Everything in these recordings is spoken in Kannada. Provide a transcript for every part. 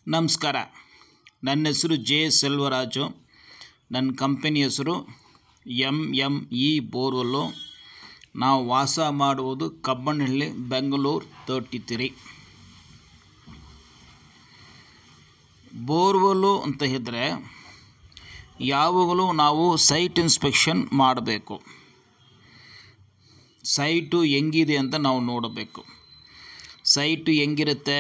ನಮಸ್ಕಾರ. ನನ್ನ ಹೆಸರು ಜೆ ಸೆಲ್ವರಾಜು. ನನ್ನ ಕಂಪನಿ ಹೆಸರು MME ಬೋರ್ವೆಲ್ಲು. ನಾವು ವಾಸ ಮಾಡುವುದು ಕಬ್ಬನಹಳ್ಳಿ, ಬೆಂಗಳೂರು 33. ಬೋರ್ವೆಲ್ಲು ಅಂತ ಇದ್ದರೆ ಯಾವಾಗಲೂ ನಾವು ಸೈಟ್ ಇನ್ಸ್ಪೆಕ್ಷನ್ ಮಾಡಬೇಕು. ಸೈಟು ಹೆಂಗಿದೆ ಅಂತ ನಾವು ನೋಡಬೇಕು. ಸೈಟು ಹೆಂಗಿರುತ್ತೆ?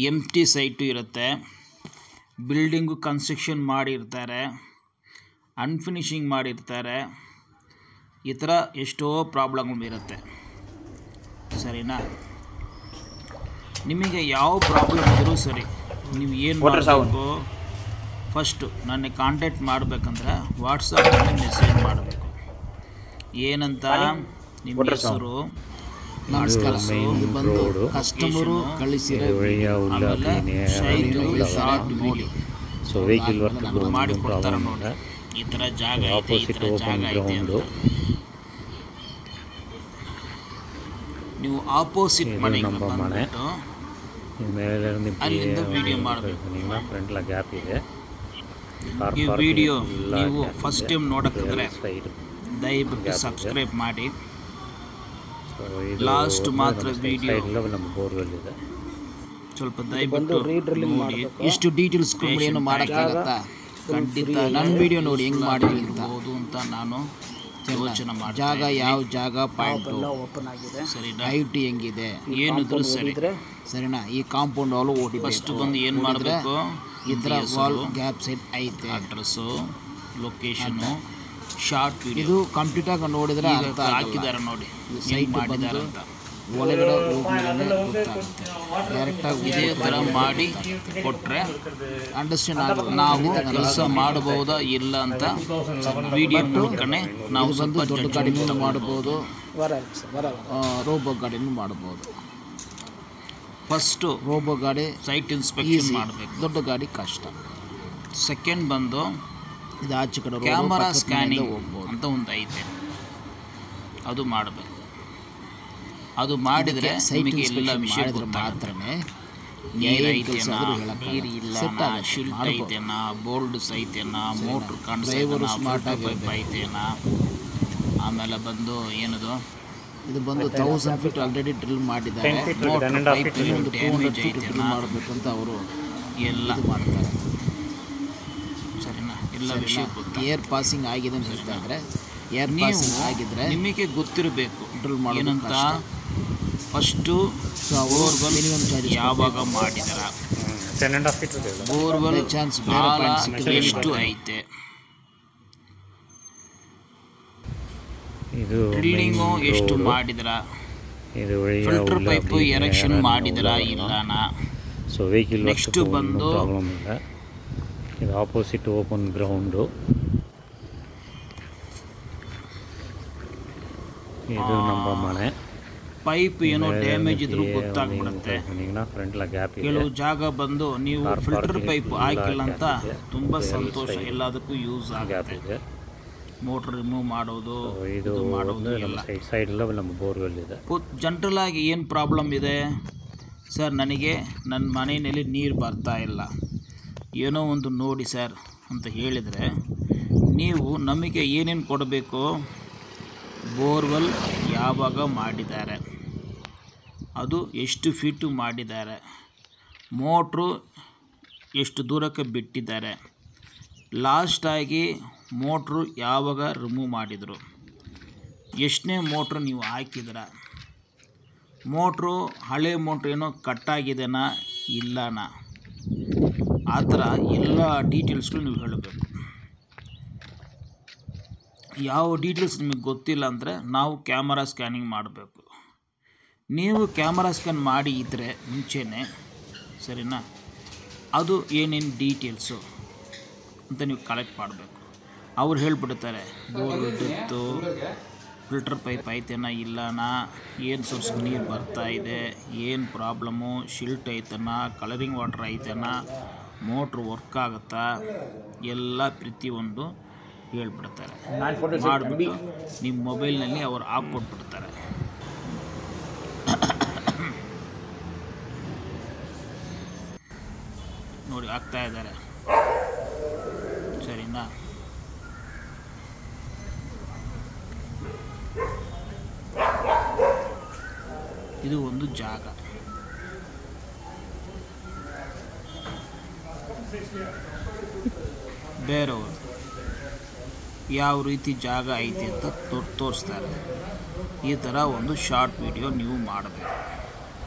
ಎಂಪ್ಟಿ ಸೈಟು ಇರುತ್ತೆ, ಬಿಲ್ಡಿಂಗು ಕನ್ಸ್ಟ್ರಕ್ಷನ್ ಮಾಡಿರ್ತಾರೆ, ಅನ್ಫಿನಿಷಿಂಗ್ ಮಾಡಿರ್ತಾರೆ, ಈ ಥರ ಎಷ್ಟೋ ಪ್ರಾಬ್ಲಮ್ಗಳು ಇರುತ್ತೆ. ಸರಿನಾ? ನಿಮಗೆ ಯಾವ ಪ್ರಾಬ್ಲಮ್ ಇದ್ರೂ ಸರಿ, ನೀವು ಏನು ಮಾಡಬೇಕು, ಫಸ್ಟು ನನಗೆ ಕಾಂಟ್ಯಾಕ್ಟ್ ಮಾಡಬೇಕಂದ್ರೆ ವಾಟ್ಸಪ್ಪಲ್ಲಿ ಮೆಸೇಜ್ ಮಾಡಬೇಕು. ಏನಂತ? ನಿಮ್ಮ ಹೆಸರು, ನಮಸ್ಕಾರ. ಇದು ಬಂದು ಕಸ್ಟಮರು ಕಳಿಸಿರೋ ಸೊ ವೆಹಿಕಲ್ ವರ್ಕ್ ಮಾಡಿ ಕೊಡ್ತಾರೆ ನೋಡಿ. ಈ ಥರ ಜಾಗ ಐತೆ, ಈ ಥರ ಜಾಗ ಐತೆ ಅಂತ ನೀವು ಆಪೋಸಿಟ್ ಮನೆ ಬಂದ್ಬಿಟ್ಟು ಅಲ್ಲಿಂದ ವಿಡಿಯೋ ಮಾಡಬೇಕು. ಫ್ರಂಟ್ಲ ಗ್ಯಾಪ್ ಇದೆ. ಈ ವಿಡಿಯೋ ನೀವು ಫಸ್ಟ್ ಟೈಮ್ ನೋಡೋಕ್ಕಿದ್ರೆ ದಯವಿಟ್ಟು ಸಬ್ಸ್ಕ್ರೈಬ್ ಮಾಡಿ. ಲಾಸ್ಟ್ ಮಾತ್ರ ವಿಡಿಯೋ ನಮ್ಮ ಬೋರ್ವೆಲ್ ಇದೆ, ಸ್ವಲ್ಪ ದಯವಿಟ್ಟು ನೋಡಿ. ಇಷ್ಟು ಡೀಟೇಲ್ಸ್ ಏನು ಮಾಡೋಕ್ಕಾಗತ್ತಾ? ಖಂಡಿತ ನನ್ನ ವಿಡಿಯೋ ನೋಡಿ ಹೆಂಗೆ ಮಾಡಿರ್ಬೋದು ಅಂತ ನಾನು ಯೋಚನೆ ಮಾಡಿ. ಜಾಗ ಯಾವ ಜಾಗ, ಪಾಯಿಂಟು ಸರಿ, ಹೈಟ್ ಹೆಂಗಿದೆ, ಏನಿದ್ರು ಸರಿ. ಸರಿನಾ? ಈ ಕಾಂಪೌಂಡ್ ವಾಲ್ ಓಡಿ ಫಸ್ಟ್ ಬಂದು ಏನು ಮಾಡಬೇಕು? ಇದರ ವಾಲ್ ಗ್ಯಾಪ್ ಸೈಡ್ ಐತೆ, ಅಡ್ರೆಸ್ಸು, ಲೊಕೇಶನ್ನು, ಶಾರ್ಟ್ ವಿಡಿಯೋ ಇದು ಕಂಪ್ಲೀಟ್ ಆಗಿ ನೋಡಿದ್ರೆ ಅರ್ಥ ಹಾಕಿದ್ದಾರೆ ನೋಡಿ, ಸೈಟ್ ಮಾಡಿದ್ದಾರೆ ಅಂತ. ಒಳಗಡೆ ಹೋಗ್ಮೇಲೆ ಗೊತ್ತಾಗುತ್ತೆ. ಡೈರೆಕ್ಟಾಗಿ ಇದೇ ಥರ ಮಾಡಿ ಕೊಟ್ಟರೆ ಅಂಡರ್ಸ್ಟ್ಯಾಂಡ್ ಆಗುತ್ತೆ. ನಾವು ಕೆಲಸ ಮಾಡಬಹುದಾ ಇಲ್ಲ ಅಂತ ವಿಡಿಯೋ ನೋಡ್ಕೊಂಡೆ ನಾವು ಸ್ವಲ್ಪ ದೊಡ್ಡ ಗಾಡಿನೂ ಮಾಡ್ಬೋದು, ರೋಬೋ ಗಾಡಿನೂ ಮಾಡ್ಬೋದು. ಫಸ್ಟು ರೋಬೋ ಗಾಡಿ ಸೈಟ್ ಇನ್ಸ್ಪೆಕ್ಷನ್ ಮಾಡಬೇಕು, ದೊಡ್ಡ ಗಾಡಿ ಕಷ್ಟ. ಸೆಕೆಂಡ್ ಬಂದು ಇದು ಆಚೆ ಕಡೆ ಕ್ಯಾಮರಾ ಸ್ಕ್ಯಾನಿಂಗ್ ಅಂತ ಒಂದು ಐತೆ, ಅದು ಮಾಡಬೇಕು. ಅದು ಮಾಡಿದರೆ ನಿಮಗೆ ಎಲ್ಲ ವಿಷಯ ಮಾತ್ರನೇ ನೀರು ಐತೆನಾ, ನೀರು ಇಲ್ಲ, ಶಿಲ್ಟ್ ಐತೆನಾ, ಬೋಲ್ಡ್ಸ್ ಐತೆನಾ, ಮೋಟ್ರ್ ಕಾಣಿಸ್ತೈತೆನಾ, ಪೈಪ್ ಐತೆನಾ, ಆಮೇಲೆ ಬಂದು ಏನದು, ಇದು ಬಂದು 1000 ಫೀಟ್ ಆಲ್ರೆಡಿ ಡ್ರಿಲ್ ಮಾಡಿದ್ದಾರೆ. ಪೈಪ್ ಡ್ಯಾಮೇಜ್ ಐತೆನಾ ಮಾಡಬೇಕಂತ ಅವರು ಎಲ್ಲ ಮಾಡ್ತಾರೆ. ಸರಿನಾ? ಎಲ್ಲ ವಿಷಯ ಗೊತ್ತು. ಏರ್ ಪಾಸಿಂಗ್ ಆಗಿದೆ ಅಂತ ಹೇಳಿದ್ರೆ, ಏರ್ ಪಾಸಿಂಗ್ ಆಗಿದ್ರೆ ನಿಮಗೆ ಗೊತ್ತಿರಬೇಕು ಡ್ರಿಲ್ ಮಾಡೋದು ಏನಂತ. ಫಸ್ಟು ಬೋರ್ವೆಲ್ ಯಾವಾಗ ಮಾಡಿದಾರ, ಬೋರ್ವೆಲ್ ಚಾನ್ಸ್ ಎಷ್ಟು ಐತೆ, ಡ್ರಿಲ್ಲಿಂಗು ಎಷ್ಟು ಮಾಡಿದ್ರ, ಫಿಲ್ಟರ್ ಪೈಪು ಎರೆಕ್ಷನ್ ಮಾಡಿದ್ರ ಇಲ್ಲನಾ. ಸೊ ವೆಹಿಕಲ್ ನೆಕ್ಸ್ಟ್ ಬಂದು ಪ್ರಾಬ್ಲಮ್ ಇಲ್ಲ. ಇದು ಆಪೋಸಿಟ್ ಓಪನ್ ಗ್ರೌಂಡು. ಇದು ನಮ್ಮ ಮನೆ. ಪೈಪ್ ಏನೋ ಡ್ಯಾಮೇಜ್ ಇದ್ರೂ ಗೊತ್ತಾಗ್ಬಿಡುತ್ತೆ. ಫ್ರಂಟ್ಲ ಗ್ಯಾಪ್ ಇದೆ. ಕೆಲವು ಜಾಗ ಬಂದು ನೀವು ಫಿಲ್ಟರ್ ಪೈಪ್ ಹಾಕಿಲ್ಲ ಅಂತ ತುಂಬ ಸಂತೋಷ, ಎಲ್ಲದಕ್ಕೂ ಯೂಸ್ ಆಗುತ್ತೆ. ಮೋಟ್ರ್ ರಿಮೂವ್ ಮಾಡೋದು, ಇದು ಮಾಡೋದು ಎಲ್ಲ ಸೈಡ್ ಎಲ್ಲ ನಮ್ಮ ಬೋರ್ವೆಲ್ ಇದೆ. ಜನರಲ್ ಆಗಿ ಏನು ಪ್ರಾಬ್ಲಮ್ ಇದೆ ಸರ್, ನನಗೆ ನನ್ನ ಮನೆಯಲ್ಲಿ ನೀರು ಬರ್ತಾ ಇಲ್ಲ, ಏನೋ ಒಂದು ನೋಡಿ ಸರ್ ಅಂತ ಹೇಳಿದರೆ, ನೀವು ನಮಗೆ ಏನೇನು ಕೊಡಬೇಕು? ಬೋರ್ವೆಲ್ ಯಾವಾಗ ಮಾಡಿದ್ದಾರೆ, ಅದು ಎಷ್ಟು ಫೀಟು ಮಾಡಿದ್ದಾರೆ, ಮೋಟ್ರು ಎಷ್ಟು ದೂರಕ್ಕೆ ಬಿಟ್ಟಿದ್ದಾರೆ, ಲಾಸ್ಟಾಗಿ ಮೋಟ್ರು ಯಾವಾಗ ರಿಮೂವ್ ಮಾಡಿದರು, ಎಷ್ಟನೇ ಮೋಟ್ರು ನೀವು ಹಾಕಿದ್ರ, ಮೋಟ್ರು ಹಳೆ ಮೋಟ್ರು ಏನೋ ಕಟ್ಟಾಗಿದೆನಾ ಇಲ್ಲನಾ, ಆ ಥರ ಎಲ್ಲ ಡೀಟೇಲ್ಸ್ಗಳು ನೀವು ಹೇಳಬೇಕು. ಯಾವ ಡೀಟೇಲ್ಸ್ ನಿಮಗೆ ಗೊತ್ತಿಲ್ಲ ಅಂದರೆ ನಾವು ಕ್ಯಾಮರಾ ಸ್ಕ್ಯಾನಿಂಗ್ ಮಾಡಬೇಕು. ನೀವು ಕ್ಯಾಮರಾ ಸ್ಕ್ಯಾನ್ ಮಾಡಿ ಇದ್ದರೆ ಮುಂಚೆನೇ, ಸರಿನಾ, ಅದು ಏನೇನು ಡೀಟೇಲ್ಸು ಅಂತ ನೀವು ಕಲೆಕ್ಟ್ ಮಾಡಬೇಕು. ಅವ್ರು ಹೇಳ್ಬಿಡ್ತಾರೆ ಬೋರ್ವೆಲ್ ಡೆಪ್ತು, ಫಿಲ್ಟರ್ ಪೈಪ್ ಐತೆನಾ ಇಲ್ಲನಾ, ಏನು ಸೋರ್ಸ್ ನೀರು ಬರ್ತಾ ಇದೆ, ಏನು ಪ್ರಾಬ್ಲಮ್ಮು, ಶಿಲ್ಟ್ ಐತೆನಾ, ಕಲರಿಂಗ್ ವಾಟ್ರ್ ಐತೆನಾ, ಮೋಟ್ರ್ ವರ್ಕ್ ಆಗುತ್ತಾ, ಎಲ್ಲ ಪ್ರತಿಯೊಂದು ಹೇಳ್ಬಿಡ್ತಾರೆ. ಮಾಡಿಬಿಟ್ಟು ನಿಮ್ಮ ಮೊಬೈಲ್ನಲ್ಲಿ ಅವ್ರು ಹಾಕ್ಕೊಟ್ಬಿಡ್ತಾರೆ. ನೋಡಿ ಹಾಕ್ತಾ ಇದ್ದಾರೆ, ಸರಿನಾ? ಇದು ಒಂದು ಜಾಗ. ಬೇರೆಯವರು ಯಾವ ರೀತಿ ಜಾಗ ಐತಿ ಅಂತ ತೋರಿಸ್ತಾರೆ. ಈ ಥರ ಒಂದು ಶಾರ್ಟ್ ವಿಡಿಯೋ ನೀವು ಮಾಡಬೇಕು.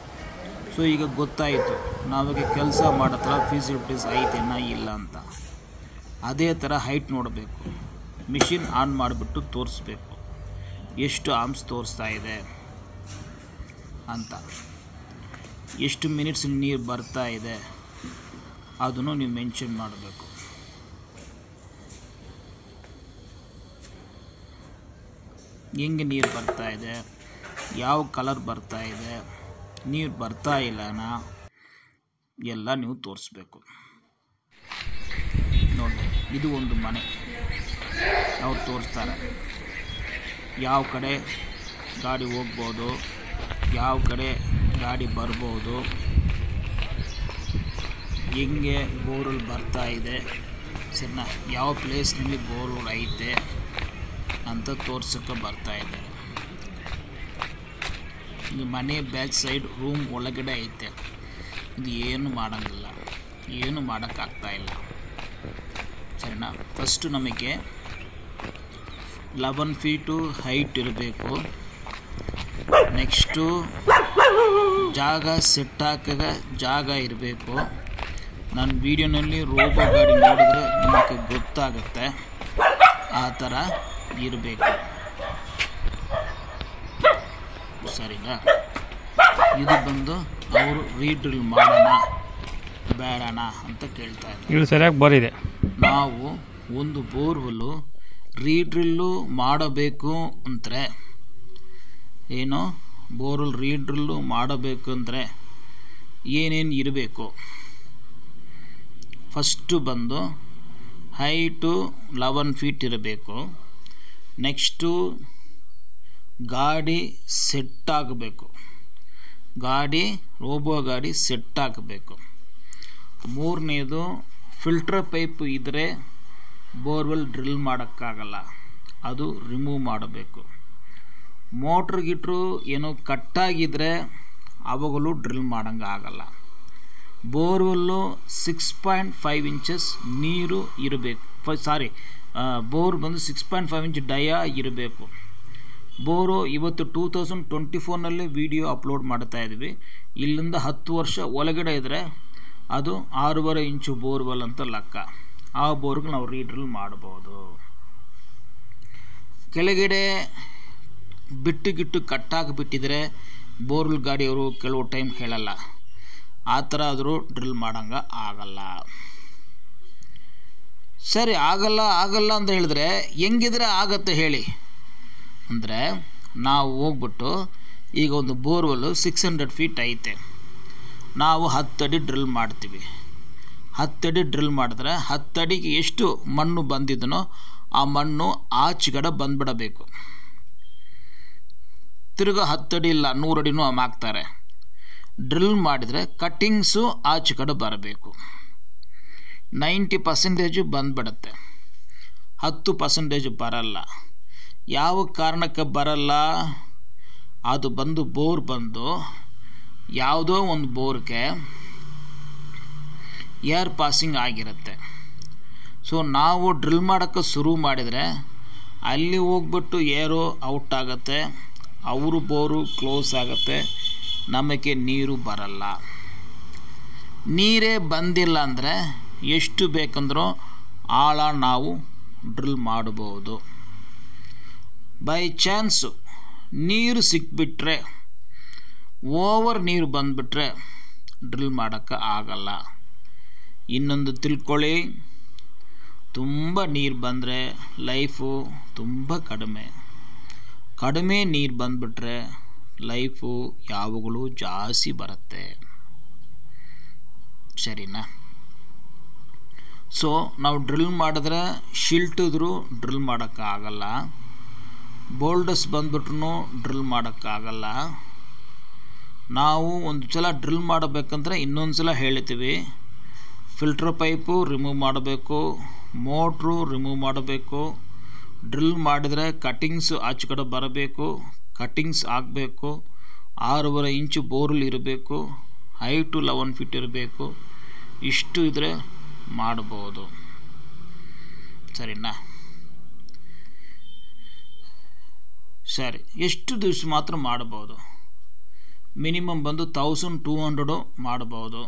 ಸೊ ಈಗ ಗೊತ್ತಾಯಿತು ನಾವಾಗ ಕೆಲಸ ಮಾಡತ್ರ ಫೀಸಿಲಿಟೀಸ್ ಐತೆನಾ ಇಲ್ಲ ಅಂತ. ಅದೇ ಥರ ಹೈಟ್ ನೋಡಬೇಕು, ಮಿಷಿನ್ ಆನ್ ಮಾಡಿಬಿಟ್ಟು ತೋರಿಸ್ಬೇಕು ಎಷ್ಟು ಆರ್ಮ್ಸ್ ತೋರಿಸ್ತಾ ಇದೆ ಅಂತ, ಎಷ್ಟು ಮಿನಿಟ್ಸ್ ನೀರು ಬರ್ತಾ ಇದೆ ಅದನ್ನು ನೀವು ಮೆನ್ಷನ್ ಮಾಡಬೇಕು. ಹೆಂಗೆ ನೀರು ಬರ್ತಾ ಇದೆ, ಯಾವ ಕಲರ್ ಬರ್ತಾ ಇದೆ, ನೀರು ಬರ್ತಾ ಇಲ್ಲನಾ ಎಲ್ಲ ನೀವು ತೋರಿಸ್ಬೇಕು. ನೋಡಿ ಇದು ಒಂದು ಮನೆ, ಅವ್ರು ತೋರಿಸ್ತಾರೆ ಯಾವ ಕಡೆ ಗಾಡಿ ಹೋಗ್ಬೋದು, ಯಾವ ಕಡೆ ಗಾಡಿ ಬರ್ಬೋದು, ಹೆಂಗೆ ಬೋರ್ವೆಲ್ ಬರ್ತಾ ಇದೆ, ಸರಿನಾ, ಯಾವ ಪ್ಲೇಸ್ನಲ್ಲಿ ಬೋರ್ವೆಲ್ ಐತೆ ಅಂತ ತೋರ್ಸೋಕ್ಕೆ ಬರ್ತಾ ಇದ್ದಾರೆ. ಈ ಮನೆ ಬ್ಯಾಕ್ ಸೈಡ್ ರೂಮ್ ಒಳಗಡೆ ಐತೆ. ಇದು ಏನು ಮಾಡೋಂಗಿಲ್ಲ, ಏನು ಮಾಡೋಕ್ಕಾಗ್ತಾಯಿಲ್ಲ, ಸರಿನಾ? ಫಸ್ಟು ನಮಗೆ 11 ಫೀಟು ಹೈಟ್ ಇರಬೇಕು. ನೆಕ್ಸ್ಟು ಜಾಗ ಸೆಟ್ ಹಾಕಾಗ ಜಾಗ ಇರಬೇಕು. ನನ್ನ ವೀಡಿಯೋನಲ್ಲಿ ರೋಬೋ ಗಾಡಿ ನೋಡಿದ್ರೆ ನಿಮಗೆ ಗೊತ್ತಾಗುತ್ತೆ, ಆ ಥರ ಇರಬೇಕು, ಸರಿನಾ? ಇದು ಬಂದು ಅವರು ರೀಡ್ರಿಲ್ ಮಾಡೋಣ ಬೇಡಣ ಅಂತ ಕೇಳ್ತಾ ಇದ್ದಾರೆ. ಇದು ಸರಿಯಾಗಿ ಬರಿದೆ. ನಾವು ಒಂದು ಬೋರ್ವೆಲ್ಲು ರೀಡ್ರಿಲ್ಲು ಮಾಡಬೇಕು ಅಂದರೆ ಏನು, ಬೋರ್ವೆಲ್ ರೀಡ್ರಿಲ್ಲು ಮಾಡಬೇಕು ಅಂದರೆ ಏನೇನು ಇರಬೇಕು? ಫಸ್ಟು ಬಂದು ಹೈಟು 11 ಫೀಟ್ ಇರಬೇಕು. ನೆಕ್ಸ್ಟು ಗಾಡಿ ಸೆಟ್ ಆಗಬೇಕು, ಗಾಡಿ ರೋಬೋ ಗಾಡಿ ಸೆಟ್ ಆಗಬೇಕು. ಮೂರನೇದು ಫಿಲ್ಟರ್ ಪೈಪ್ ಇದ್ದರೆ ಬೋರ್ವೆಲ್ ಡ್ರಿಲ್ ಮಾಡೋಕ್ಕಾಗಲ್ಲ, ಅದು ರಿಮೂವ್ ಮಾಡಬೇಕು. ಮೋಟ್ರ್ ಗಿಟ್ರು ಏನೋ ಕಟ್ಟಾಗಿದ್ದರೆ ಅವಾಗಲೂ ಡ್ರಿಲ್ ಮಾಡೋಂಗೆ ಆಗಲ್ಲ. ಬೋರ್ವೆಲ್ಲು 6.5 ಇಂಚಸ್ ನೀರು ಇರಬೇಕು. ಬೋರ್ ಬಂದು 6.5 ಇಂಚ್ ಡಯಾ ಇರಬೇಕು. ಬೋರು ಇವತ್ತು 2024ನಲ್ಲಿ ವಿಡಿಯೋ ಅಪ್ಲೋಡ್ ಮಾಡ್ತಾ ಇದ್ವಿ. ಇಲ್ಲಿಂದ 10 ವರ್ಷ ಒಳಗಡೆ ಇದ್ದರೆ ಅದು 6.5 ಇಂಚು ಬೋರ್ವೆಲ್ ಅಂತ ಲೆಕ್ಕ. ಆ ಬೋರ್ಗೆ ನಾವು ರೀಡ್ರಿಲ್ ಮಾಡ್ಬೋದು. ಕೆಳಗಡೆ ಬಿಟ್ಟು ಕಟ್ಟಾಗಿಬಿಟ್ಟಿದ್ರೆ ಬೋರ್ವೆಲ್ ಗಾಡಿಯವರು ಕೆಲವು ಟೈಮ್ ಹೇಳಲ್ಲ, ಆ ಥರ ಆದರೂ ಡ್ರಿಲ್ ಮಾಡೋಂಗೆ ಆಗಲ್ಲ. ಸರಿ, ಆಗಲ್ಲ ಅಂತ ಹೇಳಿದ್ರೆ ಹೆಂಗಿದ್ರೆ ಆಗತ್ತೆ ಹೇಳಿ ಅಂದರೆ, ನಾವು ಹೋಗ್ಬಿಟ್ಟು ಈಗ ಒಂದು ಬೋರ್ವೆಲ್ಲು 600 ಫೀಟ್ ಐತೆ, ನಾವು 10 ಅಡಿ ಡ್ರಿಲ್ ಮಾಡ್ತೀವಿ. 10 ಅಡಿ ಡ್ರಿಲ್ ಮಾಡಿದ್ರೆ 10 ಅಡಿಗೆ ಎಷ್ಟು ಮಣ್ಣು ಬಂದಿದ್ದನೋ ಆ ಮಣ್ಣು ಆಚೆಗಡೆ ಬಂದ್ಬಿಡಬೇಕು. ತಿರ್ಗ 10 ಅಡಿ ಇಲ್ಲ 100 ಅಡಿನೂ ಹಾಕ್ತಾರೆ. ಡ್ರಿಲ್ ಮಾಡಿದರೆ ಕಟ್ಟಿಂಗ್ಸು ಆಚೆ ಕಡೆ ಬರಬೇಕು. 90% ಬಂದ್ಬಿಡುತ್ತೆ, 10% ಬರಲ್ಲ. ಯಾವ ಕಾರಣಕ್ಕೆ ಬರಲ್ಲ? ಅದು ಬಂದು ಬೋರ್ ಬಂದು ಯಾವುದೋ ಒಂದು ಬೋರ್ಗೆ ಏರ್ ಪಾಸಿಂಗ್ ಆಗಿರುತ್ತೆ. ಸೊ ನಾವು ಡ್ರಿಲ್ ಮಾಡೋಕ್ಕೆ ಶುರು ಮಾಡಿದರೆ ಅಲ್ಲಿ ಹೋಗ್ಬಿಟ್ಟು ಏರೋ ಔಟ್ ಆಗುತ್ತೆ, ಅವರು ಬೋರು ಕ್ಲೋಸ್ ಆಗುತ್ತೆ, ನಮಗೆ ನೀರು ಬರಲ್ಲ. ನೀರೇ ಬಂದಿಲ್ಲ ಅಂದರೆ ಎಷ್ಟು ಬೇಕಂದ್ರೂ ಆಳ ನಾವು ಡ್ರಿಲ್ ಮಾಡ್ಬೋದು. ಬೈ ಚಾನ್ಸು ನೀರು ಸಿಕ್ಬಿಟ್ರೆ, ಓವರ್ ನೀರು ಬಂದುಬಿಟ್ರೆ ಡ್ರಿಲ್ ಮಾಡೋಕ್ಕೆ ಆಗಲ್ಲ. ಇನ್ನೊಂದು ತಿಳ್ಕೊಳ್ಳಿ, ತುಂಬ ನೀರು ಬಂದರೆ ಲೈಫು ತುಂಬ ಕಡಿಮೆ ನೀರು ಬಂದುಬಿಟ್ರೆ ಲೈಫು ಯಾವಾಗಲೂ ಜಾಸ್ತಿ ಬರುತ್ತೆ, ಸರಿನಾ? ಸೊ ನಾವು ಡ್ರಿಲ್ ಮಾಡಿದ್ರೆ ಶಿಲ್ಟಿದ್ರು ಡ್ರಿಲ್ ಮಾಡೋಕ್ಕಾಗಲ್ಲ, ಬೋಲ್ಡಸ್ ಬಂದ್ಬಿಟ್ರೂ ಡ್ರಿಲ್ ಮಾಡೋಕ್ಕಾಗಲ್ಲ. ನಾವು ಒಂದು ಸಲ ಡ್ರಿಲ್ ಮಾಡಬೇಕಂದ್ರೆ ಇನ್ನೊಂದು ಸಲ ಹೇಳ್ತೀವಿ, ಫಿಲ್ಟರ್ ಪೈಪು ರಿಮೂವ್ ಮಾಡಬೇಕು, ಮೋಟ್ರು ರಿಮೂವ್ ಮಾಡಬೇಕು. ಡ್ರಿಲ್ ಮಾಡಿದರೆ ಕಟಿಂಗ್ಸು ಆಚೆ ಕಡೆ ಬರಬೇಕು, ಕಟಿಂಗ್ಸ್ ಆಗಬೇಕು. 6.5 ಇಂಚು ಬೋರ್ಲ್ ಇರಬೇಕು, ಹೈಟು 11 ಫೀಟ್ ಇರಬೇಕು. ಇಷ್ಟು ಇದ್ದರೆ ಮಾಡ್ಬೋದು, ಸರಿನಾ? ಸರಿ, ಎಷ್ಟು ದಿವಸ ಮಾತ್ರ ಮಾಡ್ಬೋದು? ಮಿನಿಮಮ್ ಬಂದು 1200 ಮಾಡ್ಬೋದು,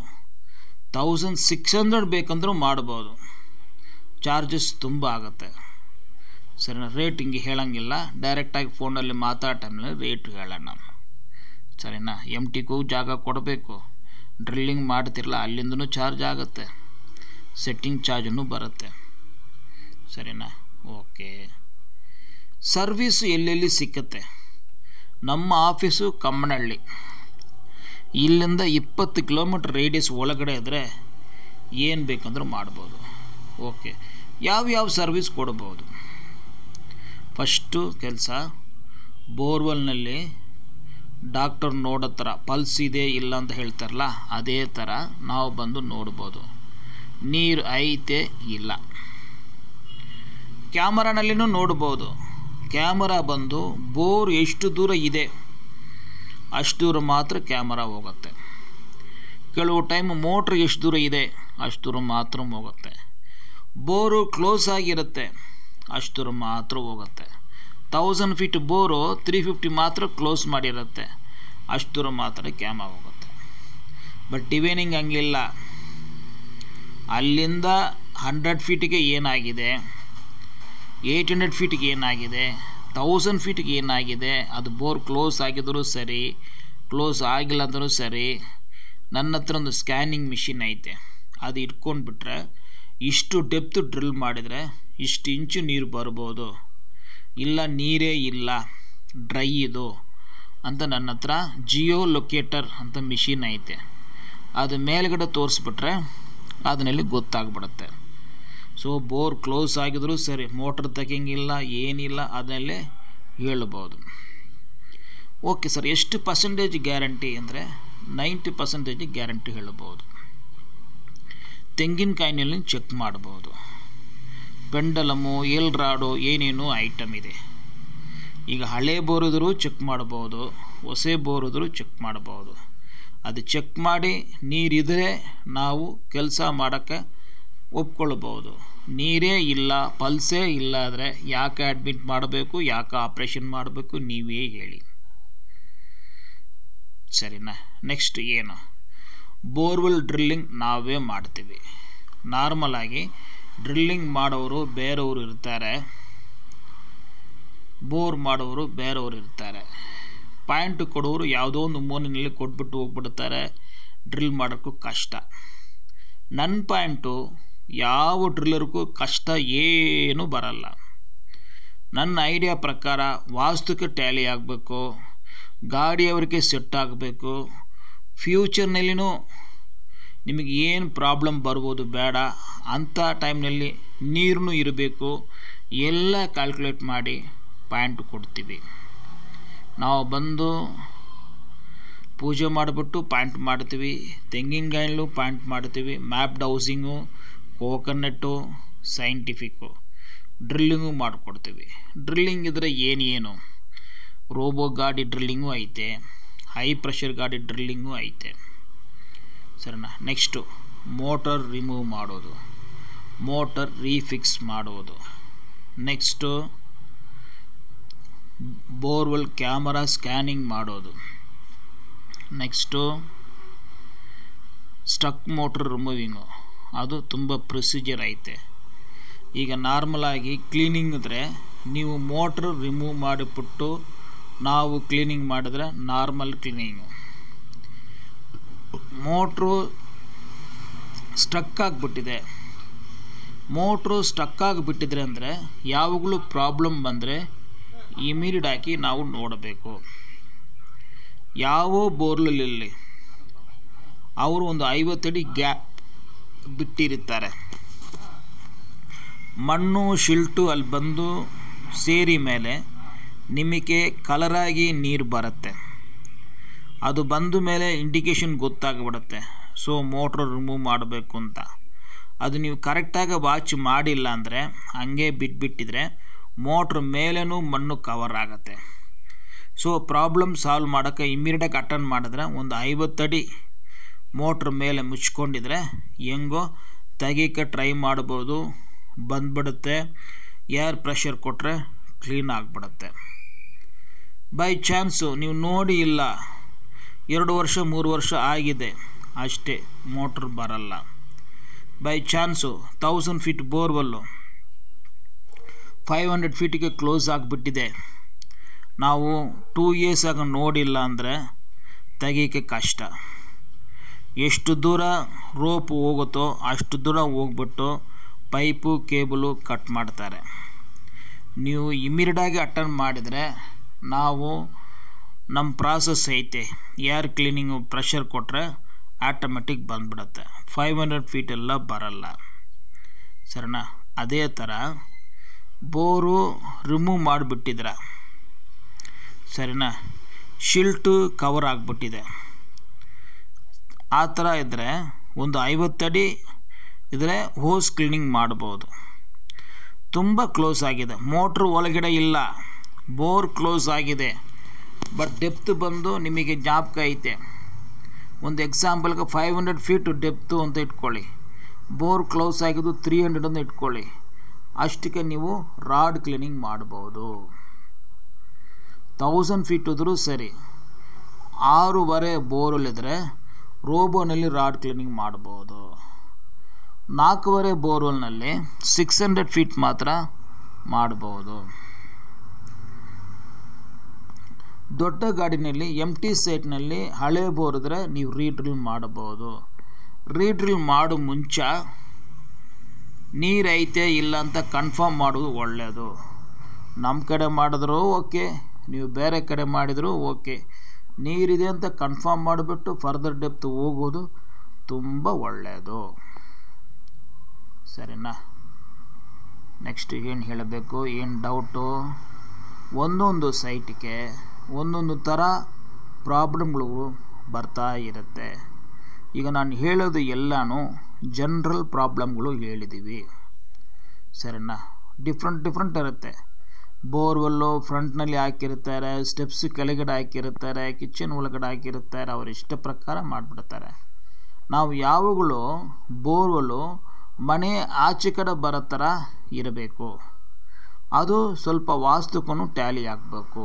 1600 ಬೇಕಂದ್ರೂ ಮಾಡ್ಬೋದು. ಚಾರ್ಜಸ್ ತುಂಬ ಆಗುತ್ತೆ, ಸರಿನಾ? ರೇಟ್ ಹಿಂಗೆ ಹೇಳೋಂಗಿಲ್ಲ, ಡೈರೆಕ್ಟಾಗಿ ಫೋನಲ್ಲಿ ಮಾತಾಡೋ ಟೈಮ್ನಲ್ಲಿ ರೇಟ್ ಹೇಳೋಣ, ಸರಿನಾ? MTಗೂ ಜಾಗ ಕೊಡಬೇಕು, ಡ್ರಿಲ್ಲಿಂಗ್ ಮಾಡ್ತಿರಲ್ಲ ಅಲ್ಲಿಂದನೂ ಚಾರ್ಜ್ ಆಗುತ್ತೆ, ಸೆಟ್ಟಿಂಗ್ ಚಾರ್ಜನ್ನು ಬರುತ್ತೆ, ಸರಿನಾ? ಓಕೆ. ಸರ್ವೀಸು ಎಲ್ಲೆಲ್ಲಿ ಸಿಕ್ಕತ್ತೆ? ನಮ್ಮ ಆಫೀಸು ಕಮ್ಮನಹಳ್ಳಿ, ಇಲ್ಲಿಂದ 20 ಕಿಲೋಮೀಟ್ರ್ ರೇಡಿಯಸ್ ಒಳಗಡೆ ಇದ್ದರೆ ಏನು ಬೇಕಂದ್ರೂ ಮಾಡ್ಬೋದು. ಓಕೆ, ಯಾವ್ಯಾವ ಸರ್ವೀಸ್ ಕೊಡ್ಬೋದು? ಫಸ್ಟು ಕೆಲಸ, ಬೋರ್ವೆಲ್ನಲ್ಲಿ ಡಾಕ್ಟರ್ ನೋಡೋ ಥರ ಪಲ್ಸ್ ಇದೆ ಇಲ್ಲ ಅಂತ ಹೇಳ್ತಾರಲ್ಲ, ಅದೇ ಥರ ನಾವು ಬಂದು ನೋಡ್ಬೋದು, ನೀರು ಐತೆ ಇಲ್ಲ. ಕ್ಯಾಮರಾನಲ್ಲಿನೂ ನೋಡ್ಬೋದು. ಕ್ಯಾಮರಾ ಬಂದು ಬೋರ್ ಎಷ್ಟು ದೂರ ಇದೆ ಅಷ್ಟು ದೂರ ಮಾತ್ರ ಕ್ಯಾಮರಾ ಹೋಗುತ್ತೆ. ಕೆಲವು ಟೈಮ್ ಮೋಟ್ರ್ ಎಷ್ಟು ದೂರ ಇದೆ ಅಷ್ಟು ದೂರ ಮಾತ್ರ ಹೋಗುತ್ತೆ. ಬೋರು ಕ್ಲೋಸ್ ಆಗಿರುತ್ತೆ, ಅಷ್ಟು ದೂರ ಮಾತ್ರ ಹೋಗುತ್ತೆ. 1000 ಫೀಟ್ ಬೋರು 350 ಮಾತ್ರ ಕ್ಲೋಸ್ ಮಾಡಿರುತ್ತೆ, ಅಷ್ಟು ದೂರ ಮಾತ್ರ ಕ್ಯಾಮರಾ ಹೋಗುತ್ತೆ. ಬಟ್ ಡಿವೈನಿಂಗ್ ಹಂಗಿಲ್ಲ, ಅಲ್ಲಿಂದ 100 ಫೀಟಿಗೆ ಏನಾಗಿದೆ, 800 ಫೀಟ್ಗೆ ಏನಾಗಿದೆ, 1000 ಫೀಟ್ಗೆ ಏನಾಗಿದೆ, ಅದು ಬೋರ್ ಕ್ಲೋಸ್ ಆಗಿದ್ರೂ ಸರಿ, ಕ್ಲೋಸ್ ಆಗಿಲ್ಲ ಅಂದರೂ ಸರಿ, ನನ್ನ ಹತ್ರ ಒಂದು ಸ್ಕ್ಯಾನಿಂಗ್ ಮಿಷಿನ್ ಐತೆ, ಅದು ಇಟ್ಕೊಂಡ್ಬಿಟ್ರೆ ಇಷ್ಟು ಡೆಪ್ತ್ ಡ್ರಿಲ್ ಮಾಡಿದರೆ ಇಷ್ಟು ಇಂಚು ನೀರು ಬರ್ಬೋದು, ಇಲ್ಲ ನೀರೇ ಇಲ್ಲ ಡ್ರೈ ಇದು ಅಂತ ನನ್ನ ಹತ್ರ ಜಿಯೋ ಲೊಕೇಟರ್ ಅಂತ ಮಿಷಿನ್ ಐತೆ. ಅದು ಮೇಲ್ಗಡೆ ತೋರಿಸ್ಬಿಟ್ರೆ ಅದರಲ್ಲಿ ಗೊತ್ತಾಗ್ಬಿಡುತ್ತೆ. ಸೊ ಬೋರ್ ಕ್ಲೋಸ್ ಆಗಿದ್ರೂ ಸರಿ, ಮೋಟ್ರ್ ತೆಗಿಂಗಿಲ್ಲ ಏನಿಲ್ಲ, ಅದನ್ನಲ್ಲೇ ಹೇಳ್ಬೋದು. ಓಕೆ ಸರ್, ಎಷ್ಟು ಪರ್ಸೆಂಟೇಜ್ ಗ್ಯಾರಂಟಿ ಅಂದರೆ 90% ಗ್ಯಾರಂಟಿ ಹೇಳ್ಬೋದು. ತೆಂಗಿನಕಾಯಿನಲ್ಲಿ ಚೆಕ್ ಮಾಡ್ಬೋದು, ಪೆಂಡಲಮು, ಎಲ್ ರಾಡು, ಏನೇನು ಐಟಮ್ ಇದೆ. ಈಗ ಹಳೆ ಬೋರಿದ್ರು ಚೆಕ್ ಮಾಡ್ಬೋದು, ಹೊಸ ಬೋರಿದ್ರು ಚೆಕ್ ಮಾಡ್ಬೋದು. ಅದು ಚೆಕ್ ಮಾಡಿ ನೀರಿದ್ರೆ ನಾವು ಕೆಲಸ ಮಾಡೋಕ್ಕೆ ಒಪ್ಕೊಳ್ಬೋದು. ನೀರೇ ಇಲ್ಲ, ಪಲ್ಸೇ ಇಲ್ಲ ಆದರೆ ಯಾಕೆ ಅಡ್ಮಿಟ್ ಮಾಡಬೇಕು, ಯಾಕೆ ಆಪ್ರೇಷನ್ ಮಾಡಬೇಕು, ನೀವೇ ಹೇಳಿ, ಸರಿನಾ? ನೆಕ್ಸ್ಟ್ ಏನು, ಬೋರ್ವೆಲ್ ಡ್ರಿಲ್ಲಿಂಗ್ ನಾವೇ ಮಾಡ್ತೀವಿ. ನಾರ್ಮಲಾಗಿ ಡ್ರಿಲ್ಲಿಂಗ್ ಮಾಡೋರು ಬೇರೆಯವರು ಇರ್ತಾರೆ, ಬೋರ್ ಮಾಡೋರು ಬೇರೆಯವರು ಇರ್ತಾರೆ. ಪಾಯಿಂಟ್ ಕೊಡೋರು ಯಾವುದೋ ಒಂದು ಮೋನಿನಲ್ಲಿ ಕೊಟ್ಬಿಟ್ಟು ಹೋಗ್ಬಿಡ್ತಾರೆ, ಡ್ರಿಲ್ ಮಾಡೋಕ್ಕೂ ಕಷ್ಟ. ನನ್ನ ಪಾಯಿಂಟು ಯಾವ ಡ್ರಿಲ್ಲರ್ಗೂ ಕಷ್ಟ ಏನೂ ಬರಲ್ಲ. ನನ್ನ ಐಡಿಯಾ ಪ್ರಕಾರ ವಾಸ್ತುಕ್ಕೆ ಟ್ಯಾಲಿ ಆಗಬೇಕು, ಗಾಡಿಯವರಿಗೆ ಸೆಟ್ ಆಗಬೇಕು, ಫ್ಯೂಚರ್ನಲ್ಲಿನೂ ನಿಮಗೆ ಏನು ಪ್ರಾಬ್ಲಮ್ ಬರ್ಬೋದು ಬೇಡ, ಅಂಥ ಟೈಮ್ನಲ್ಲಿ ನೀರು ಇರಬೇಕು, ಎಲ್ಲ ಕ್ಯಾಲ್ಕುಲೇಟ್ ಮಾಡಿ ಪಾಯಿಂಟ್ ಕೊಡ್ತೀವಿ. ನಾವು ಬಂದು ಪೂಜೆ ಮಾಡಿಬಿಟ್ಟು ಪಾಯಿಂಟ್ ಮಾಡ್ತೀವಿ, ತೆಂಗಿನಕಾಯಲ್ಲೂ ಪಾಯಿಂಟ್ ಮಾಡ್ತೀವಿ, mapped housing, coconut, scientific, drilling ಮಾಡಿಕೊಡ್ತೀವಿ. ಡ್ರಿಲ್ಲಿಂಗ್ ಇದ್ದರೆ ಏನು ರೋಬೋ ಗಾಡಿ ಡ್ರಿಲ್ಲಿಂಗು ಐತೆ, ಹೈ ಪ್ರೆಷರ್ ಗಾಡಿ ಡ್ರಿಲ್ಲಿಂಗು ಐತೆ, ಸರಿನಾ? ನೆಕ್ಸ್ಟು ಮೋಟರ್ ರಿಮೂವ್ ಮಾಡೋದು, ಮೋಟರ್ ರೀಫಿಕ್ಸ್ ಮಾಡೋದು. ನೆಕ್ಸ್ಟು ಬೋರ್ವೆಲ್ ಕ್ಯಾಮರಾ ಸ್ಕ್ಯಾನಿಂಗ್ ಮಾಡೋದು. ನೆಕ್ಸ್ಟು ಸ್ಟಕ್ ಮೋಟ್ರ್ ರಿಮೂವಿಂಗು, ಅದು ತುಂಬ ಪ್ರೊಸೀಜರ್ ಐತೆ. ಈಗ ನಾರ್ಮಲಾಗಿ ಕ್ಲೀನಿಂಗ್ ಇದ್ದರೆ ನೀವು ಮೋಟ್ರ್ ರಿಮೂವ್ ಮಾಡಿಬಿಟ್ಟು ನಾವು ಕ್ಲೀನಿಂಗ್ ಮಾಡಿದ್ರೆ ನಾರ್ಮಲ್ ಕ್ಲೀನಿಂಗು. ಮೋಟ್ರು ಸ್ಟಕ್ ಆಗಿಬಿಟ್ಟಿದೆ, ಮೋಟ್ರು ಸ್ಟಕ್ ಆಗಿಬಿಟ್ಟಿದ್ರೆ ಅಂದರೆ ಯಾವಾಗಲೂ ಪ್ರಾಬ್ಲಮ್ ಬಂದರೆ ಇಮಿಡಿಯೇಟ್ ಆಗಿ ನಾವು ನೋಡಬೇಕು. ಯಾವ ಬೋರ್ಲಲ್ಲಿ ಅವರು ಒಂದು 50 ಅಡಿ ಗ್ಯಾಪ್ ಬಿಟ್ಟಿರುತ್ತಾರೆ, ಮಣ್ಣು ಶಿಲ್ಟು ಅಲ್ಲಿ ಬಂದು ಸೇರಿ ಮೇಲೆ ನಿಮಗೆ ಕಲರಾಗಿ ನೀರು ಬರುತ್ತೆ. ಅದು ಬಂದ ಮೇಲೆ ಇಂಡಿಕೇಶನ್ ಗೊತ್ತಾಗ್ಬಿಡುತ್ತೆ, ಸೊ ಮೋಟ್ರ್ ರಿಮೂವ್ ಮಾಡಬೇಕು ಅಂತ. ಅದು ನೀವು ಕರೆಕ್ಟಾಗಿ ವಾಚ್ ಮಾಡಿಲ್ಲ ಅಂದರೆ ಹಂಗೆ ಬಿಟ್ಬಿಟ್ಟಿದ್ರೆ ಮೋಟ್ರ್ ಮೇಲೇನೂ ಮಣ್ಣು ಕವರ್ ಆಗುತ್ತೆ. ಸೊ ಪ್ರಾಬ್ಲಮ್ ಸಾಲ್ವ್ ಮಾಡೋಕ್ಕೆ ಇಮ್ಮಿಡಿಯೇಟಾಗಿ ಅಟೆಂಡ್ ಮಾಡಿದ್ರೆ ಒಂದು 50 ಅಡಿ ಮೋಟ್ರ್ ಮೇಲೆ ಮುಚ್ಕೊಂಡಿದ್ರೆ ಹೆಂಗೋ ತೆಗಿಯೋಕ್ಕೆ ಟ್ರೈ ಮಾಡ್ಬೋದು, ಬಂದ್ಬಿಡುತ್ತೆ. ಏರ್ ಪ್ರೆಷರ್ ಕೊಟ್ಟರೆ ಕ್ಲೀನ್ ಆಗಿಬಿಡುತ್ತೆ. ಬೈ ಚಾನ್ಸು ನೀವು ನೋಡಿ ಇಲ್ಲ 2 ವರ್ಷ 3 ವರ್ಷ ಆಗಿದೆ ಅಷ್ಟೇ, ಮೋಟ್ರ್ ಬರಲ್ಲ. ಬೈ ಚಾನ್ಸು 1000 ಫೀಟ್ ಬೋರ್ವೆಲ್ಲು 500 ಫೀಟಿಗೆ ಕ್ಲೋಸ್ ಆಗಿಬಿಟ್ಟಿದೆ, ನಾವು 2 ಇಯರ್ಸ್ ಆಗ ನೋಡಿಲ್ಲ ಅಂದರೆ ತೆಗಿಯೋಕ್ಕೆ ಕಷ್ಟ. ಎಷ್ಟು ದೂರ ರೋಪ್ ಹೋಗುತ್ತೋ ಅಷ್ಟು ದೂರ ಹೋಗ್ಬಿಟ್ಟು ಪೈಪು ಕೇಬಲು ಕಟ್ ಮಾಡ್ತಾರೆ. ನೀವು ಇಮಿಡಿಯೇಟಾಗಿ ಅಟೆಂಡ್ ಮಾಡಿದರೆ ನಾವು ನಮ್ಮ ಪ್ರಾಸೆಸ್ ಐತೆ, ಏರ್ ಕ್ಲೀನಿಂಗು ಪ್ರೆಷರ್ ಕೊಟ್ಟರೆ ಆಟೋಮೆಟಿಕ್ ಬಂದ್ಬಿಡುತ್ತೆ. 500 ಫೀಟೆಲ್ಲ ಬರಲ್ಲ, ಸರಿನಾ? ಅದೇ ಥರ ಬೋರು ರಿಮೂವ್ ಮಾಡಿಬಿಟ್ಟಿದ್ರ, ಸರಿನಾ? ಶಿಲ್ಟು ಕವರ್ ಆಗಿಬಿಟ್ಟಿದೆ. ಆ ಥರ ಇದ್ದರೆ ಒಂದು 50 ಅಡಿ ಇದ್ದರೆ ಹೋಸ್ ಕ್ಲೀನಿಂಗ್ ಮಾಡ್ಬೋದು. ತುಂಬ ಕ್ಲೋಸ್ ಆಗಿದೆ, ಮೋಟ್ರ್ ಒಳಗಡೆ ಇಲ್ಲ, ಬೋರ್ ಕ್ಲೋಸ್ ಆಗಿದೆ, ಬಟ್ ಡೆಪ್ತ್ ಬಂದು ನಿಮಗೆ ಜ್ಞಾಪಕ ಐತೆ. ಒಂದು ಎಕ್ಸಾಂಪಲ್ಗೆ 500 ಫೀಟ್ ಡೆಪ್ತು ಅಂತ ಇಟ್ಕೊಳ್ಳಿ, ಬೋರ್ ಕ್ಲೋಸ್ ಆಗಿದ್ದು 300 ಅಂತ ಇಟ್ಕೊಳ್ಳಿ. ಅಷ್ಟಕ್ಕೆ ನೀವು ರಾಡ್ ಕ್ಲೀನಿಂಗ್ ಮಾಡ್ಬೋದು. 1000 ಫೀಟ್ ಇದ್ರೂ ಸರಿ, 6.5 ಬೋರಲ್ಲಿದ್ದರೆ ರೋಬೋನಲ್ಲಿ ರಾಡ್ ಕ್ಲೀನಿಂಗ್ ಮಾಡ್ಬೋದು. 4.5 ಬೋರ್ವೆಲ್ನಲ್ಲಿ 600 ಫೀಟ್ ಮಾತ್ರ ಮಾಡ್ಬೋದು. ದೊಡ್ಡ ಗಾಡಿನಲ್ಲಿ ಎಂಟಿ ಸೈಟ್ನಲ್ಲಿ ಹಳೆ ಬೋರ್ ಇದ್ದರೆ ನೀವು ರೀಡ್ರಿಲ್ ಮಾಡಬಹುದು. ರೀಡ್ರಿಲ್ ಮಾಡೋ ಮುಂಚೆ ನೀರೈತೆ ಇಲ್ಲ ಅಂತ ಕನ್ಫರ್ಮ್ ಮಾಡೋದು ಒಳ್ಳೆಯದು. ನಮ್ಮ ಕಡೆ ಮಾಡಿದ್ರೂ ಓಕೆ, ನೀವು ಬೇರೆ ಕಡೆ ಮಾಡಿದರೂ ಓಕೆ, ನೀರಿದೆ ಅಂತ ಕನ್ಫರ್ಮ್ ಮಾಡಿಬಿಟ್ಟು ಫರ್ದರ್ ಡೆಪ್ತ್ ಹೋಗೋದು ತುಂಬ ಒಳ್ಳೆಯದು, ಸರಿನಾ? ನೆಕ್ಸ್ಟ್ ಏನು ಹೇಳಬೇಕು, ಏನು ಡೌಟು? ಒಂದೊಂದು ಸೈಟ್ಗೆ ಒಂದೊಂದು ಥರ ಪ್ರಾಬ್ಲಮ್ಗಳು ಬರ್ತಾ ಇರುತ್ತೆ. ಈಗ ನಾನು ಹೇಳೋದು ಎಲ್ಲನೂ ಜನರಲ್ ಪ್ರಾಬ್ಲಮ್ಗಳು ಹೇಳಿದ್ದೀವಿ, ಸರಿನಾ? ಡಿಫ್ರೆಂಟ್ ಇರುತ್ತೆ. ಬೋರ್ವೆಲ್ಲು ಫ್ರಂಟ್ನಲ್ಲಿ ಹಾಕಿರ್ತಾರೆ, ಸ್ಟೆಪ್ಸ್ ಕೆಳಗಡೆ ಹಾಕಿರ್ತಾರೆ, ಕಿಚನ್ ಒಳಗಡೆ ಹಾಕಿರ್ತಾರೆ, ಅವ್ರ ಇಷ್ಟ ಪ್ರಕಾರ ಮಾಡಿಬಿಡ್ತಾರೆ. ನಾವು ಯಾವಾಗಲೂ ಬೋರ್ವೆಲ್ಲು ಮನೆ ಆಚೆ ಕಡೆ ಬರೋ ಥರ ಇರಬೇಕು, ಅದು ಸ್ವಲ್ಪ ವಾಸ್ತುಕ್ಕೂ ಟ್ಯಾಲಿ ಆಗಬೇಕು.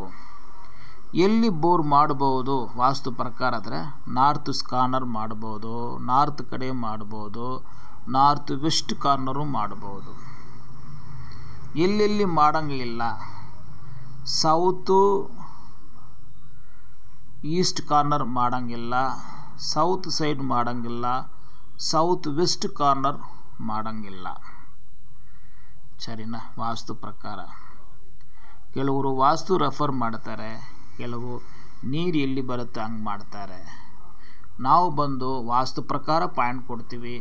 ಎಲ್ಲಿ ಬೋರ್ ಮಾಡ್ಬೋದು ವಾಸ್ತು ಪ್ರಕಾರ ಆದರೆ ನಾರ್ತ್ ಕಾರ್ನರ್ ಮಾಡ್ಬೋದು, ನಾರ್ತ್ ಕಡೆ ಮಾಡ್ಬೋದು, ನಾರ್ತ್ ವೆಸ್ಟ್ ಕಾರ್ನರು ಮಾಡ್ಬೋದು. ಎಲ್ಲೆಲ್ಲಿ ಮಾಡೋಂಗಿಲ್ಲ, ಸೌತು ಈಸ್ಟ್ ಕಾರ್ನರ್ ಮಾಡೋಂಗಿಲ್ಲ, ಸೌತ್ ಸೈಡ್ ಮಾಡೋಂಗಿಲ್ಲ, ಸೌತ್ ವೆಸ್ಟ್ ಕಾರ್ನರ್ ಮಾಡೋಂಗಿಲ್ಲ, ಸರಿನಾ? ವಾಸ್ತು ಪ್ರಕಾರ ಕೆಲವರು ವಾಸ್ತು ರೆಫರ್ ಮಾಡ್ತಾರೆ, ಕೆಲವು ನೀರು ಎಲ್ಲಿ ಬರುತ್ತೆ ಹಂಗೆ ಮಾಡ್ತಾರೆ. ನಾವು ಬಂದು ವಾಸ್ತು ಪ್ರಕಾರ ಪಾಯಿಂಟ್ ಕೊಡ್ತೀವಿ.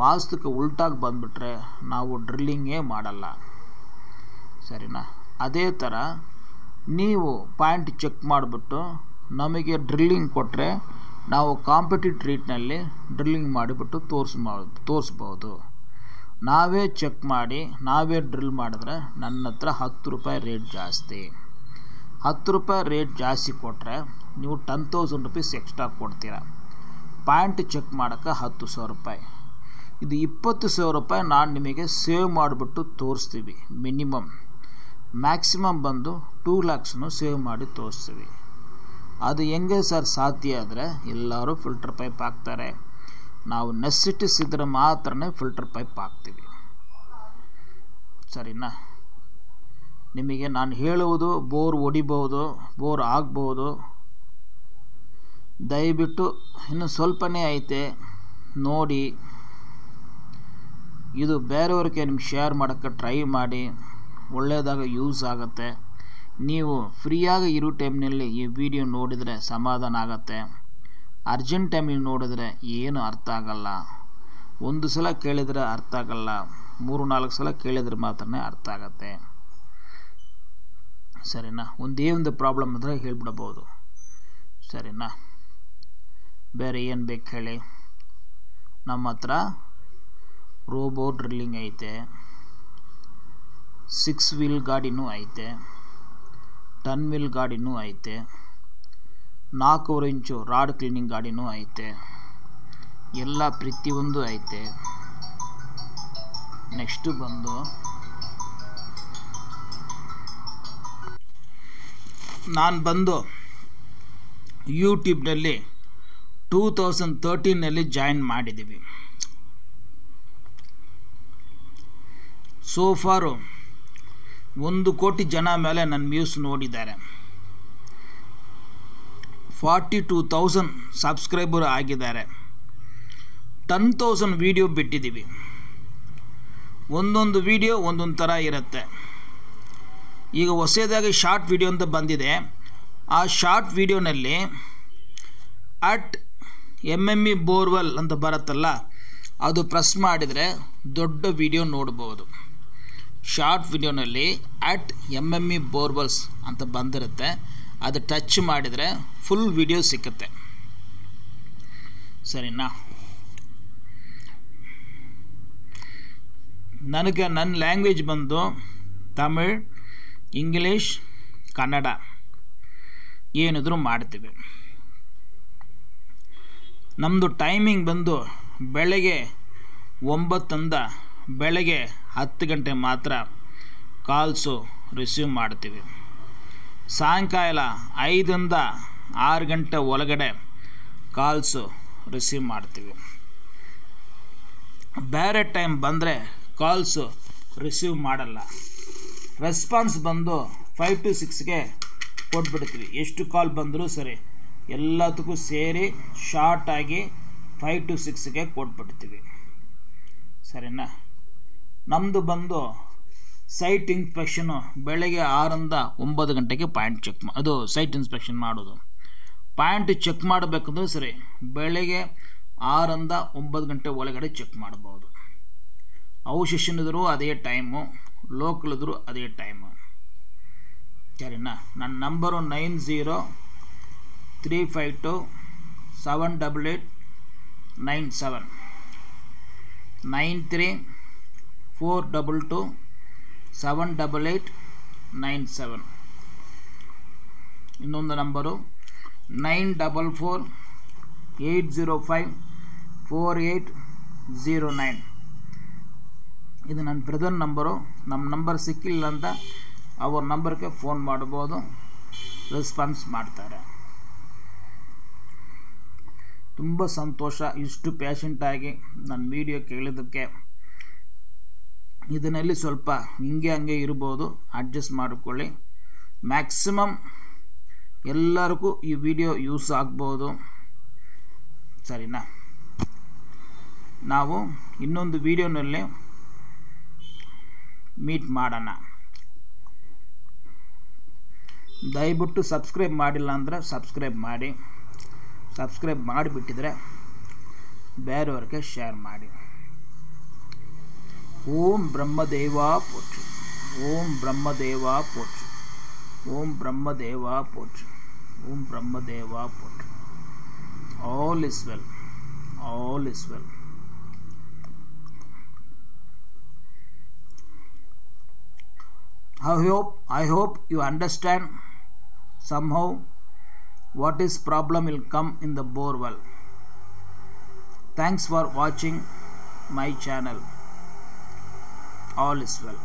ವಾಸ್ತುಕ್ಕೆ ಉಲ್ಟಾಗಿ ಬಂದುಬಿಟ್ರೆ ನಾವು ಡ್ರಿಲ್ಲಿಂಗೇ ಮಾಡಲ್ಲ, ಸರಿನಾ? ಅದೇ ಥರ ನೀವು ಪಾಯಿಂಟ್ ಚೆಕ್ ಮಾಡಿಬಿಟ್ಟು ನಮಗೆ ಡ್ರಿಲ್ಲಿಂಗ್ ಕೊಟ್ಟರೆ ನಾವು ಕಾಂಪಿಟೇಟಿವ್ ರೇಟ್ನಲ್ಲಿ ಡ್ರಿಲ್ಲಿಂಗ್ ಮಾಡಿಬಿಟ್ಟು ತೋರಿಸ್ಬೋದು. ನಾವೇ ಚೆಕ್ ಮಾಡಿ ನಾವೇ ಡ್ರಿಲ್ ಮಾಡಿದ್ರೆ ನನ್ನ ಹತ್ರ 10 ರೂಪಾಯಿ ರೇಟ್ ಜಾಸ್ತಿ. 10 ರೂಪಾಯಿ ರೇಟ್ ಜಾಸ್ತಿ ಕೊಟ್ಟರೆ ನೀವು 10,000 ರುಪೀಸ್ ಎಕ್ಸ್ಟ್ರಾ ಕೊಡ್ತೀರಾ. ಪಾಯಿಂಟ್ ಚೆಕ್ ಮಾಡೋಕ್ಕೆ 10,000 ರೂಪಾಯಿ, ಇದು 20,000 ರೂಪಾಯಿ ನಾನು ನಿಮಗೆ ಸೇವ್ ಮಾಡಿಬಿಟ್ಟು ತೋರಿಸ್ತೀವಿ. ಮ್ಯಾಕ್ಸಿಮಮ್ ಬಂದು 2 lakhs ಸೇವ್ ಮಾಡಿ ತೋರಿಸ್ತೀವಿ. ಅದು ಹೆಂಗೆ ಸರ್ ಸಾಧ್ಯ ಆದರೆ ಎಲ್ಲರೂ ಫಿಲ್ಟರ್ ಪೈಪ್ ಹಾಕ್ತಾರೆ, ನಾವು ನೆಸಿಟಿಸ್ ಇದ್ದರೆ ಮಾತ್ರ ಫಿಲ್ಟರ್ ಪೈಪ್ ಹಾಕ್ತೀವಿ, ಸರಿನಾ? ನಿಮಗೆ ನಾನು ಹೇಳುವುದು ಬೋರ್ ಹೊಡಿಬೋದು, ಬೋರ್ ಆಗ್ಬೋದು. ದಯವಿಟ್ಟು ಇನ್ನು ಸ್ವಲ್ಪನೇ ಐತೆ ನೋಡಿ, ಇದು ಬೇರೆಯವ್ರಿಗೆ ನಿಮ್ಗೆ ಶೇರ್ ಮಾಡೋಕ್ಕೆ ಟ್ರೈ ಮಾಡಿ, ಒಳ್ಳೆಯದಾಗ ಯೂಸ್ ಆಗುತ್ತೆ. ನೀವು ಫ್ರೀಯಾಗಿ ಇರೋ ಟೈಮ್ನಲ್ಲಿ ಈ ವಿಡಿಯೋ ನೋಡಿದರೆ ಸಮಾಧಾನ ಆಗುತ್ತೆ. ಅರ್ಜೆಂಟ್ ಟೈಮಿಗೆ ನೋಡಿದ್ರೆ ಏನು ಅರ್ಥ ಆಗಲ್ಲ. ಒಂದು ಸಲ ಕೇಳಿದರೆ ಅರ್ಥ ಆಗಲ್ಲ, 3-4 ಸಲ ಕೇಳಿದ್ರೆ ಮಾತ್ರ ಅರ್ಥ ಆಗತ್ತೆ, ಸರಿನಾ? ಒಂದೇ ಒಂದು ಪ್ರಾಬ್ಲಮ್ ಅಂದರೆ ಹೇಳ್ಬಿಡ್ಬೋದು, ಸರಿನಾ? ಬೇರೆ ಏನು ಬೇಕು ಹೇಳಿ? ನಮ್ಮ ಹತ್ರ ರೋಬೋ ಡ್ರಿಲ್ಲಿಂಗ್ ಐತೆ, 6 ವೀಲ್ ಗಾಡಿನೂ ಐತೆ, 10 ವೀಲ್ ಗಾಡಿನೂ ಐತೆ, 4 ಇಂಚು ರಾಡ್ ಕ್ಲೀನಿಂಗ್ ಗಾಡಿನೂ ಐತೆ, ಎಲ್ಲ ಪ್ರತಿಯೊಂದು ಐತೆ. ನೆಕ್ಸ್ಟು ಬಂದು ನಾನು ಬಂದು ಯೂಟ್ಯೂಬ್ನಲ್ಲಿ 2013ನಲ್ಲಿ ಜಾಯಿನ್ ಮಾಡಿದ್ದೀವಿ. ಸೋಫಾರು 1 ಕೋಟಿ ಜನ ಮೇಲೆ ನನ್ನ ವ್ಯೂಸ್ ನೋಡಿದ್ದಾರೆ. 42,000 ಸಬ್ಸ್ಕ್ರೈಬರ್ ಆಗಿದ್ದಾರೆ. 10,000 ವೀಡಿಯೋ ಬಿಟ್ಟಿದ್ದೀವಿ. ಒಂದೊಂದು ವೀಡಿಯೋ ಒಂದೊಂದು ಥರ ಇರುತ್ತೆ. ಈಗ ಹೊಸದಾಗಿ ಶಾರ್ಟ್ ವಿಡಿಯೋ ಅಂತ ಬಂದಿದೆ. ಆ ಶಾರ್ಟ್ ವಿಡಿಯೋನಲ್ಲಿ @MME ಬೋರ್ವೆಲ್ ಅಂತ ಬರುತ್ತಲ್ಲ, ಅದು ಪ್ರೆಸ್ ಮಾಡಿದರೆ ದೊಡ್ಡ ವಿಡಿಯೋ ನೋಡ್ಬೋದು. ಶಾರ್ಟ್ ವಿಡಿಯೋನಲ್ಲಿ @MME ಬೋರ್ವೆಲ್ಸ್ ಅಂತ ಬಂದಿರುತ್ತೆ, ಅದು ಟಚ್ ಮಾಡಿದರೆ ಫುಲ್ ವಿಡಿಯೋ ಸಿಕ್ಕುತ್ತೆ. ಸರಿನಾ? ನನಗೆ ನನ್ನ ಲ್ಯಾಂಗ್ವೇಜ್ ಬಂದು ತಮಿಳ್, ಇಂಗ್ಲೀಷ್, ಕನ್ನಡ ಏನಿದ್ರು ಮಾಡ್ತೀವಿ. ನಮ್ಮದು ಟೈಮಿಂಗ್ ಬಂದು ಬೆಳಗ್ಗೆ 9 ಬೆಳಗ್ಗೆ 10 ಗಂಟೆ ಮಾತ್ರ ಕಾಲ್ಸು ರಿಸೀವ್ ಮಾಡ್ತೀವಿ. ಸಾಯಂಕಾಲ 5 6 ಗಂಟೆ ಒಳಗಡೆ ಕಾಲ್ಸು ರಿಸೀವ್ ಮಾಡ್ತೀವಿ. ಬೇರೆ ಟೈಮ್ ಬಂದರೆ ಕಾಲ್ಸು ರಿಸೀವ್ ಮಾಡಲ್ಲ. ರೆಸ್ಪಾನ್ಸ್ ಬಂದು 5 to 6ಗೆ ಕೊಟ್ಬಿಡ್ತೀವಿ. ಎಷ್ಟು ಕಾಲ್ ಬಂದರೂ ಸರಿ ಎಲ್ಲದಕ್ಕೂ ಸೇರಿ ಶಾರ್ಟಾಗಿ 5 to 6ಗೆ ಕೊಟ್ಬಿಡ್ತೀವಿ. ಸರಿನಾ? ನಮ್ಮದು ಬಂದು ಸೈಟ್ ಇನ್ಸ್ಪೆಕ್ಷನು ಬೆಳಗ್ಗೆ 6 9 ಗಂಟೆಗೆ ಪಾಯಿಂಟ್ ಚೆಕ್ ಅದು ಸೈಟ್ ಇನ್ಸ್ಪೆಕ್ಷನ್ ಮಾಡೋದು. ಪಾಯಿಂಟ್ ಚೆಕ್ ಮಾಡಬೇಕಂದ್ರೆ ಸರಿ ಬೆಳಗ್ಗೆ 6 9 ಗಂಟೆ ಒಳಗಡೆ ಚೆಕ್ ಮಾಡ್ಬೋದು. ಔಷನ್ ಇದ್ರೂ ಅದೇ ಟೈಮು, ಲೋಕಲ್ ಇದ್ರೂ ಅದೇ ಟೈಮು. ಸರಿನಾ? ನನ್ನ ನಂಬರು 9035278897 9342278897. ಇನ್ನೊಂದು ನಂಬರು 9448054809. ಇದು ನನ್ನ ಬ್ರದರ್ ನಂಬರು. ನಮ್ಮ ನಂಬರ್ ಸಿಕ್ಕಿಲ್ಲ ಅಂತ ಅವ್ರ ನಂಬರ್ಗೆ ಫೋನ್ ಮಾಡ್ಬೋದು, ರೆಸ್ಪಾನ್ಸ್ ಮಾಡ್ತಾರೆ. ತುಂಬ ಸಂತೋಷ ಇಷ್ಟು ಪೇಷಂಟಾಗಿ ನನ್ನ ವಿಡಿಯೋ ಕೇಳಿದ್ದಕ್ಕೆ. ಇದರಲ್ಲಿ ಸ್ವಲ್ಪ ಹಂಗೆ ಇರ್ಬೋದು, ಅಡ್ಜಸ್ಟ್ ಮಾಡಿಕೊಳ್ಳಿ. ಮ್ಯಾಕ್ಸಿಮಮ್ ಎಲ್ಲರಿಗೂ ಈ ವಿಡಿಯೋ ಯೂಸ್ ಆಗ್ಬೋದು. ಸರಿನಾ? ನಾವು ಇನ್ನೊಂದು ವಿಡಿಯೋನಲ್ಲಿ ಮೀಟ್ ಮಾಡೋಣ. ದಯವಿಟ್ಟು ಸಬ್ಸ್ಕ್ರೈಬ್ ಮಾಡಿಲ್ಲ ಅಂದರೆ ಸಬ್ಸ್ಕ್ರೈಬ್ ಮಾಡಿ. ಸಬ್ಸ್ಕ್ರೈಬ್ ಮಾಡಿಬಿಟ್ಟಿದ್ರೆ ಬೇರೆಯವ್ರಿಗೆ ಶೇರ್ ಮಾಡಿ. ಓಂ ಬ್ರಹ್ಮದೇವ ಪೋಚು, ಓಂ ಬ್ರಹ್ಮದೇವ ಪೋಚು, ಓಂ ಬ್ರಹ್ಮದೇವ ಪೋಚು, ಓಂ ಬ್ರಹ್ಮದೇವ ಪೋಚು. All is well, all is well. I hope you understand somehow what is problem will come in the borewell. Thanks for watching my channel. All is well.